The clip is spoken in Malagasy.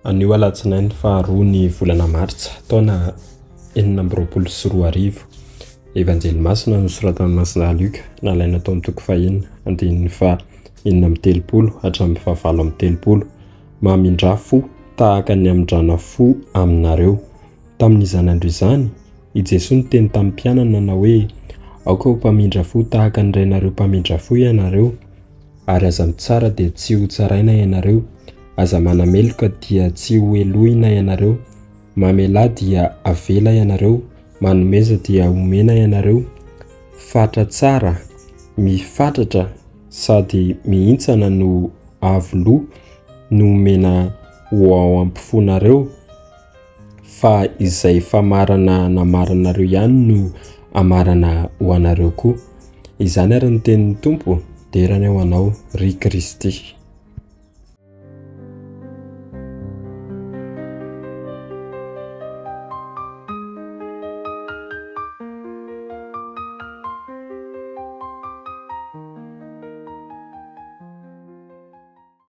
Anio alatsinainy faharoa ny volana Martsa taona 2024. Evanjely masina nosoratan'i Masina Luka nalaina tao amin'ny toko fahaenina andininy faha 6:30 hatramin'ny faha 7:30. Mamindra fo tahaka ny hamindrana fo aminareo. Tamin'izany andro izany, i Jesosy niteny tamin'ny mpianana na hoe aoka ho mpamindra fo tahaka ny renareo mpamindra fo ianareo, ary aza mitsara dia tsy ho tsaraina ianareo, aza manameloka dia tsy ho elohina ianareo, mamela dia avela ianareo, manomeza dia omena ianareo, fatra tsara, mifatratra sady mihintsana no avoloa no omena ho ao ampifonareo, fa izay famarana namaranareo ihany no amarana ho anareo koa. Izany ary ny tenin'ny Tompo, derany ho anao ry Kristy.